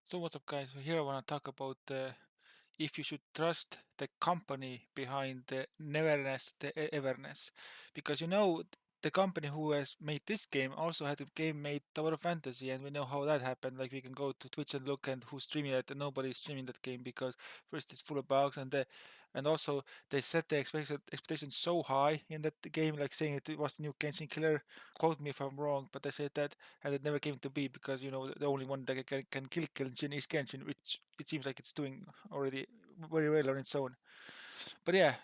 So what's up, guys? So here I want to talk about if you should trust the company behind the Neverness, the Everness, because the company who has made this game also had a game made Tower of Fantasy, and we know how that happened. Like we can go to Twitch and look and who's streaming it, and nobody's streaming that game because first it's full of bugs, and also they set the expectations so high in that game, like saying it was the new Genshin killer. Quote me if I'm wrong, but they said that, and it never came to be because the only one that can kill Genshin is Genshin, which it seems like it's doing already very well on its own. But yeah,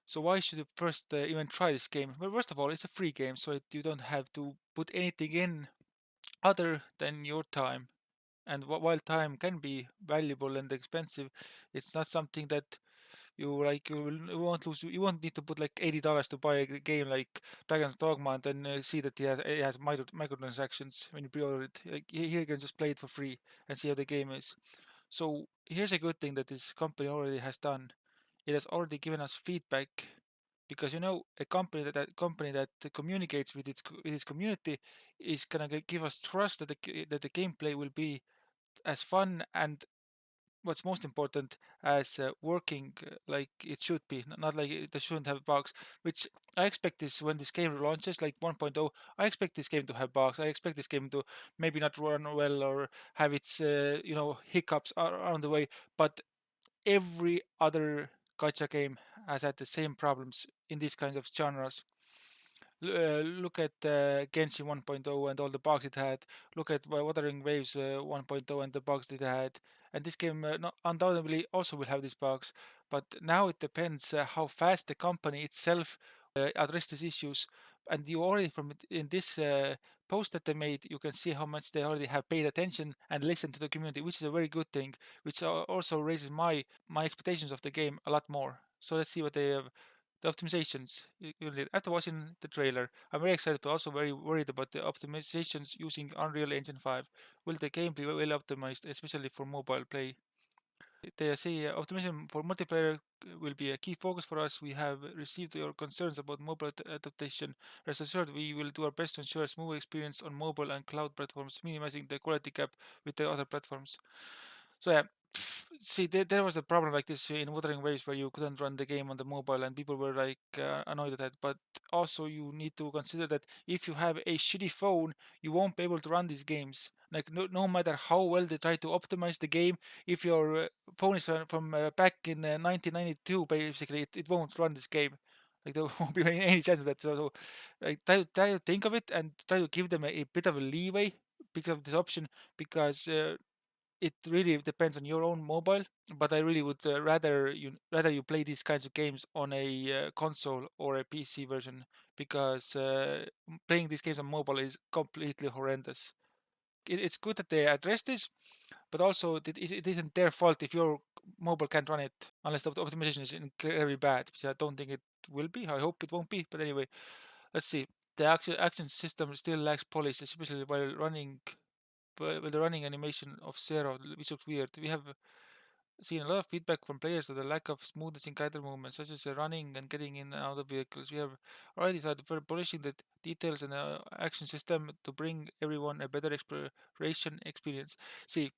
so why should you first even try this game? Well, first of all, it's a free game, so you don't have to put anything in other than your time. And while time can be valuable and expensive, it's not something that you won't lose. You won't need to put like $80 to buy a game like Dragon's Dogma and then see that it has microtransactions when you pre-order it. Like here you can just play it for free and see how the game is. So here's a good thing that this company already has done. It has already given us feedback because a company that communicates with its community is gonna give us trust that the gameplay will be as fun and what's most important as working like it should be, not like it shouldn't have bugs, which I expect this when this game launches like 1.0. I expect this game to have bugs. I expect this game to maybe not run well or have its hiccups around the way, but every other gacha game has had the same problems in these kinds of genres. Look at Genshin 1.0 and all the bugs it had. Look at Wuthering Waves 1.0 and the bugs it had. And this game undoubtedly also will have these bugs. But now it depends how fast the company itself address these issues. And you already in this post that they made, you can see how much they already have paid attention and listened to the community, which is a very good thing. Which also raises my expectations of the game a lot more. So let's see what they have the optimizations. After watching the trailer, I'm very excited but also very worried about the optimizations using Unreal Engine 5. Will the game be well optimized, especially for mobile play? They say optimization for multiplayer will be a key focus for us. We have received your concerns about mobile adaptation. Rest assured, we will do our best to ensure a smooth experience on mobile and cloud platforms, minimizing the quality gap with the other platforms. So yeah, see, there was a problem like this in Wuthering Waves where you couldn't run the game on the mobile, and people were like annoyed at that. But also, you need to consider that if you have a shitty phone, you won't be able to run these games. Like no matter how well they try to optimize the game, if your phone is from back in 1992, basically it won't run this game. Like there won't be any chance of that. So like try to think of it and try to give them a bit of a leeway because of this option because it really depends on your own mobile, but I really would rather you play these kinds of games on a console or a PC version because playing these games on mobile is completely horrendous. It's good that they address this, but also it isn't their fault if your mobile can't run it unless the optimization is incredibly bad, which I don't think it will be. I hope it won't be, but anyway, let's see. The action system still lacks polish, especially while running with the running animation of Zero, which looks weird. We have seen a lot of feedback from players of the lack of smoothness in character movements, such as running and getting in and out of vehicles. We have already started for polishing the details and the action system to bring everyone a better exploration experience. See,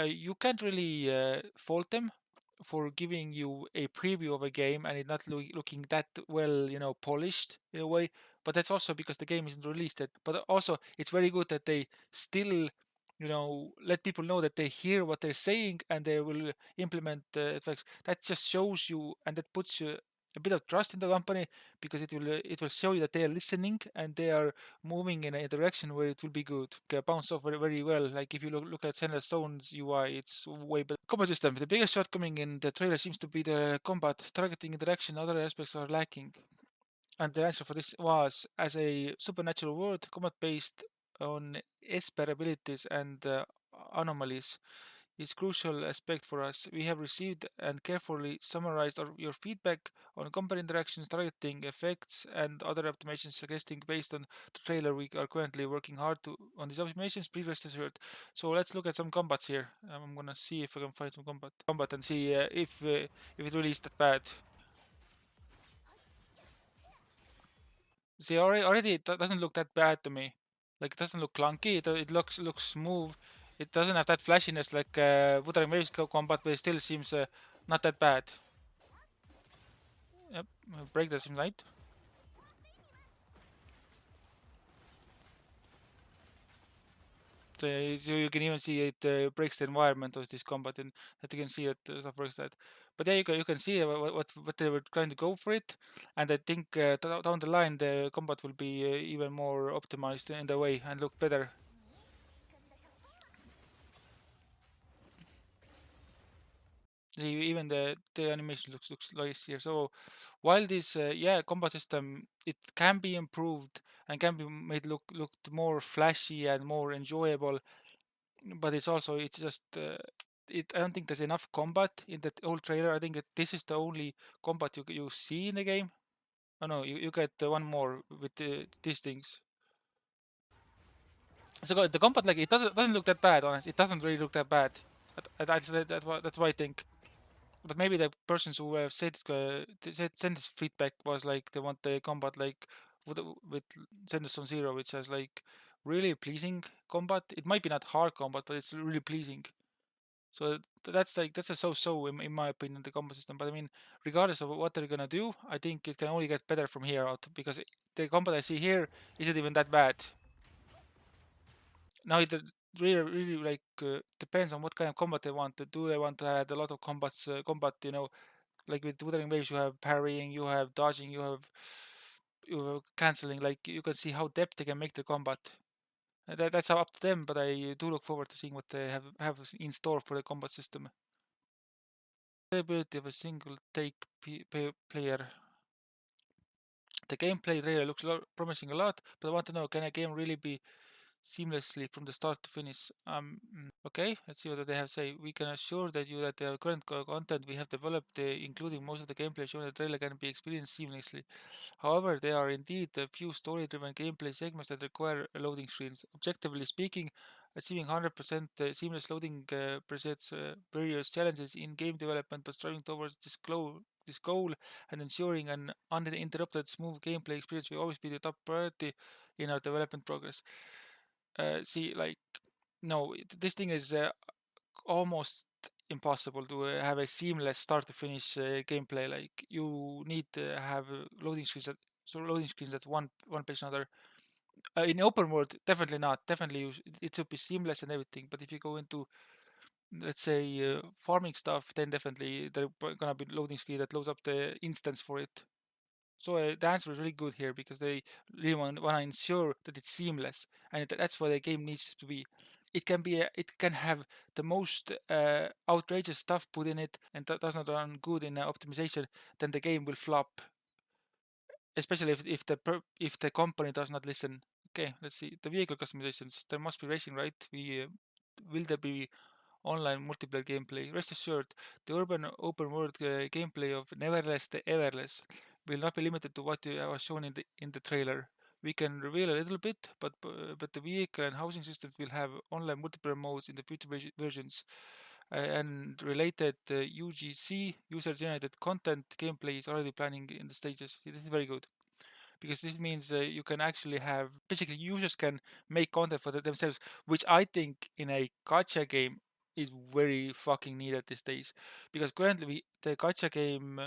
you can't really fault them for giving you a preview of a game and it not looking that well, polished in a way. But that's also because the game isn't released yet. But also, it's very good that they still, let people know that they hear what they're saying and they will implement effects. That just shows you and that puts you a bit of trust in the company because it will show you that they are listening and they are moving in a direction where it will be good. Bounce off very, very well. Like if you look at Senna Stone's UI, it's way better. Combat system. The biggest shortcoming in the trailer seems to be the combat. Targeting interaction, other aspects are lacking. And the answer for this was as a supernatural world, combat based on Esper abilities and anomalies is crucial aspect for us. We have received and carefully summarized your feedback on combat interactions, targeting effects, and other optimizations suggesting based on the trailer. We are currently working hard on these optimizations. Please rest assured. So let's look at some combats here. I'm gonna see if I can find some combat and see if it really is that bad. See, already it doesn't look that bad to me. Like it doesn't look clunky. It looks smooth. It doesn't have that flashiness like Wuthering Waves combat, but it still seems not that bad. Yep, break the seems right. So you can even see it breaks the environment of this combat, and that you can see that stuff works that. But yeah, you can see what they were trying to go for it, and I think down the line the combat will be even more optimized in the way and look better. Even the animation looks nice here. So while this yeah combat system it can be improved and can be made look more flashy and more enjoyable, but it's just I don't think there's enough combat in that whole trailer. I think that this is the only combat you see in the game. Oh no, you get one more with these things. So the combat like it doesn't look that bad. Honestly, it doesn't really look that bad. That's what I think. But maybe the persons who have sent this feedback was like they want the combat like with Senders on Zero, which has like really pleasing combat. It might be not hard combat, but it's really pleasing. So that's a so-so in my opinion the combat system. But I mean, regardless of what they're gonna do, I think it can only get better from here out because the combat I see here isn't even that bad. Now it really like depends on what kind of combat they want to do. They want to add a lot of combat, like with Wuthering Waves, you have parrying, you have dodging, you have canceling. Like you can see how depth they can make the combat. That's up to them, but I do look forward to seeing what they have in store for the combat system. Ability of a single take player. The gameplay trailer looks promising a lot, but I want to know, can a game really be seamlessly from the start to finish? Okay, let's see what they have to say. We can assure that the current content we have developed, including most of the gameplay shown in the trailer, can be experienced seamlessly. However, there are indeed a few story-driven gameplay segments that require loading screens. Objectively speaking, achieving 100% seamless loading presents various challenges in game development, but striving towards this goal and ensuring an uninterrupted, smooth gameplay experience will always be the top priority in our development progress. See, like, no, this thing is almost impossible to have a seamless start to finish gameplay. Like you need to have loading screens that one page another. In open world, definitely not. Definitely, it should be seamless and everything. But if you go into, let's say, farming stuff, then definitely there gonna be loading screen that loads up the instance for it. So the answer is really good here because they really want to ensure that it's seamless, and that's what the game needs to be. It can have the most outrageous stuff put in it, and that does not run good in optimization, then the game will flop. Especially if the company does not listen. Okay, let's see the vehicle customizations. There must be racing, right? We will there be online multiplayer gameplay? Rest assured, the urban open world gameplay of Nevertheless the Everless will not be limited to what was shown in the trailer. We can reveal a little bit, but the vehicle and housing systems will have online multiplayer modes in the future versions. And related UGC user-generated content gameplay is already planning in the stages. See, this is very good because this means you can actually have basically users can make content for themselves, which I think in a gacha game is very fucking needed these days. Because currently the gacha game,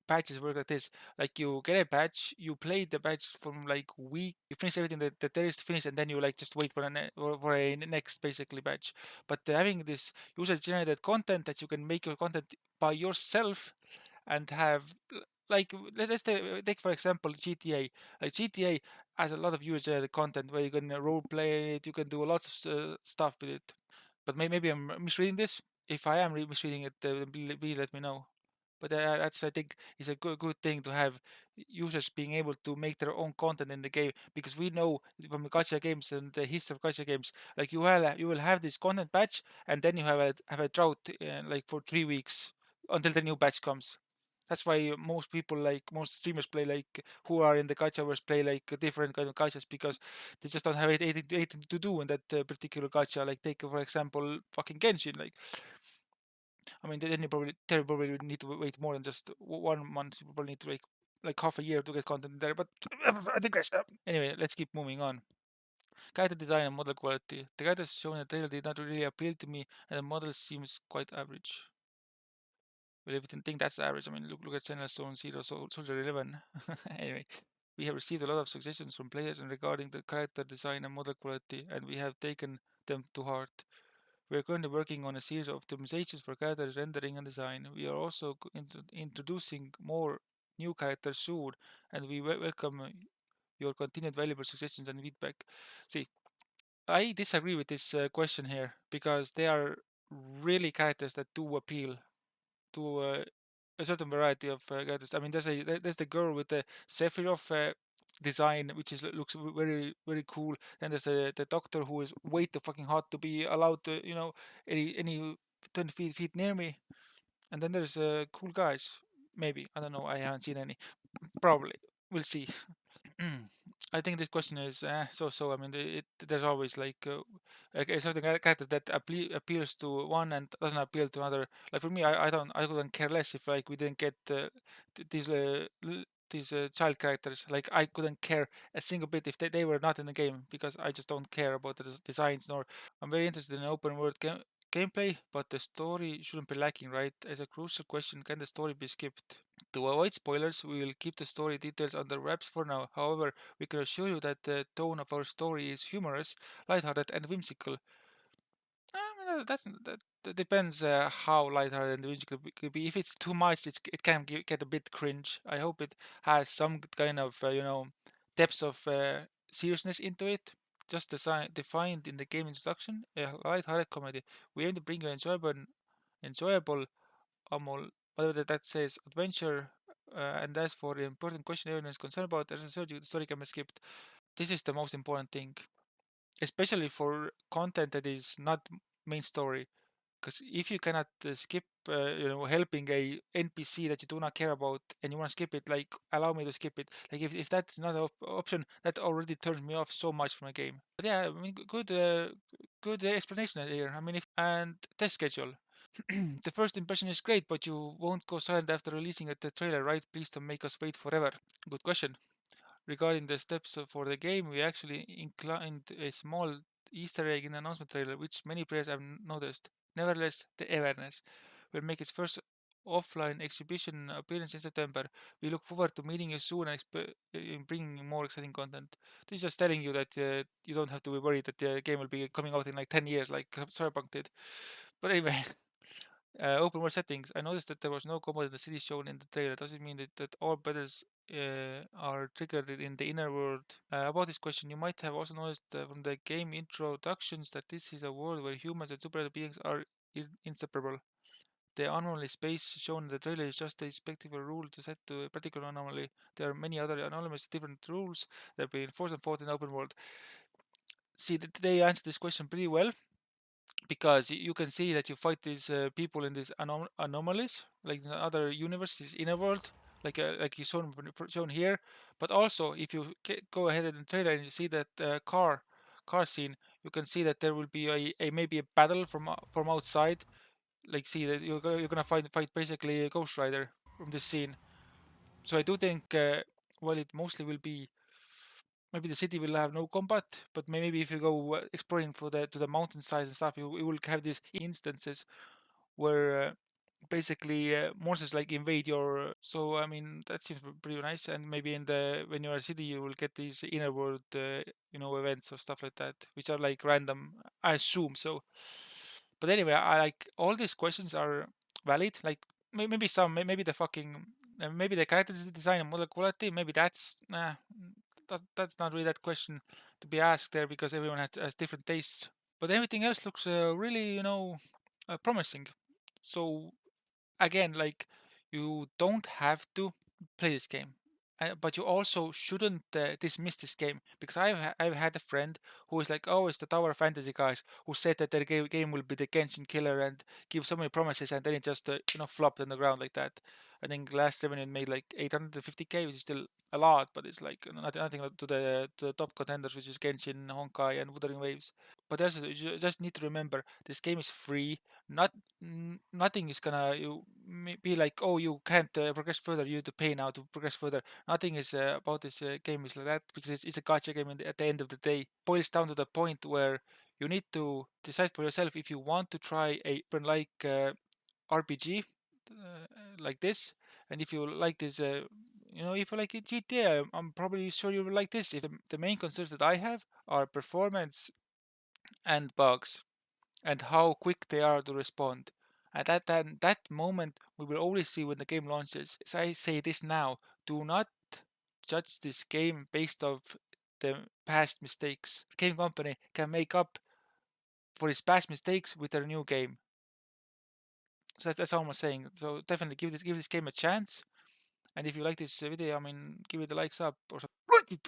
patches work like this: like you get a patch, you play the patch from like week, you finish everything that there is to finish, and then you like just wait for a next basically patch. But having this user-generated content that you can make your content by yourself and have like let's take for example GTA. Like GTA has a lot of user-generated content where you can role play it, you can do a lot of stuff with it. But maybe I'm misreading this. If I am misreading it, please let me know. But that's I think is a good thing to have users being able to make their own content in the game because we know from the gacha games and the history of gacha games, like you will have this content patch and then you have a drought like for 3 weeks until the new patch comes. That's why most people like most streamers play like who are in the gachaverse play like different kind of gachas because they just don't have anything to do in that particular gacha. Like take for example fucking Genshin. Like I mean then you probably need to wait more than just 1 month. You probably need to wait like half a year to get content there. But I digress. Anyway, let's keep moving on. Character design and model quality. The characters shown in the trailer did not really appeal to me, and the model seems quite average. Well, if you think that's average, I mean, look at Sentinel Zone Zero, Soldier 11. Anyway, we have received a lot of suggestions from players regarding the character design and model quality, and we have taken them to heart. We are currently working on a series of optimizations for character rendering and design. We are also introducing more new characters soon, and we welcome your continued valuable suggestions and feedback. See, I disagree with this question here because they are really characters that do appeal to a certain variety of characters. I mean, there's the girl with the Sephiroth design, which is looks very cool. Then there's the doctor who is way too fucking hot to be allowed to any 20 feet near me. And then there's cool guys. Maybe I don't know. I haven't seen any. Probably we'll see. I think this question is so. I mean, there's always like a certain character that appeals to one and doesn't appeal to another. Like for me, I couldn't care less if like we didn't get these child characters. Like I couldn't care a single bit if they were not in the game because I just don't care about the designs. Nor I'm very interested in open world gameplay, but the story shouldn't be lacking, right? As a crucial question, can the story be skipped? To avoid spoilers, we will keep the story details under wraps for now. However, we can assure you that the tone of our story is humorous, lighthearted, and whimsical. That depends how lighthearted and whimsical it could be. If it's too much, it can get a bit cringe. I hope it has some kind of depths of seriousness into it. Just defined in the game introduction, a lighthearted comedy. We aim to bring you enjoyable Amol, whatever that says, adventure. And as for the important question everyone is concerned about, as I said, the story can be skipped. This is the most important thing, especially for content that is not main story. Because if you cannot skip, helping a NPC that you do not care about, and you want to skip it, like allow me to skip it. Like if that's not an option, that already turns me off so much from a game. But yeah, I mean, good explanation here. I mean, if and test schedule. The first impression is great, but you won't go silent after releasing the trailer, right? Please don't make us wait forever. Good question. Regarding the steps for the game, we actually included a small Easter egg in the announcement trailer, which many players have noticed. Nevertheless, the Everness will make its first offline exhibition appearance in September. We look forward to meeting you soon and bringing more exciting content. This is just telling you that you don't have to be worried that the game will be coming out in like 10 years, like Cyberpunk did. But anyway, open world settings. I noticed that there was no combat in the city shown in the trailer. Does it mean that all battles are triggered in the inner world? About this question, you might have also noticed from the game introductions that this is a world where humans and supernatural beings are inseparable. The anomaly space shown in the trailer is just a spectacle rule to set to a particular anomaly. There are many other anomalies, different rules that have been enforced and fought in the open world. See, they answered this question pretty well because you can see that you fight these people in these anomalies, like in other universes, inner world, like you shown here. But also, if you go ahead in the trailer and you see that car scene, you can see that there will be a maybe a battle from outside. Like, see that you're gonna fight basically a Ghost Rider from this scene. So I do think, well, it mostly will be maybe the city will have no combat, but maybe if you go exploring for the to the mountainside and stuff, you will have these instances where basically monsters like invade your. So I mean that seems pretty nice, and maybe in the when you're a city, you will get these inner world, events or stuff like that, which are like random. I assume so. But anyway, I like all these questions are valid. Like maybe some, maybe the fucking, maybe the character design and model quality. Maybe that's not really that question to be asked there because everyone has different tastes. But everything else looks really, promising. So again, like you don't have to play this game, but you also shouldn't dismiss this game because I've had a friend who is like, oh, it's the Tower Fantasy guys who said that their game will be the Genshin killer and give so many promises and then it just flopped on the ground like that. I think last revenue made like 850K, which is still a lot, but it's like nothing to the top contenders, which is Genshin, Honkai, and Wuthering Waves. But also, you just need to remember this game is free. Not nothing is gonna be like, oh, you can't progress further. You need to pay now to progress further. Nothing is about this game is like that, because it's a gacha game. At the end of the day, boils down to the point where you need to decide for yourself if you want to try a like RPG like this, and if you like this, if you like GTA, I'm probably sure you will like this. If the main concerns that I have are performance and bugs, and how quick they are to respond. At that moment, we will only see when the game launches. As I say this now, do not judge this game based off the past mistakes. The game company can make up for its past mistakes with their new game. So that's all I'm saying. So definitely give this game a chance. And if you like this video, I mean, give it a likes up or something.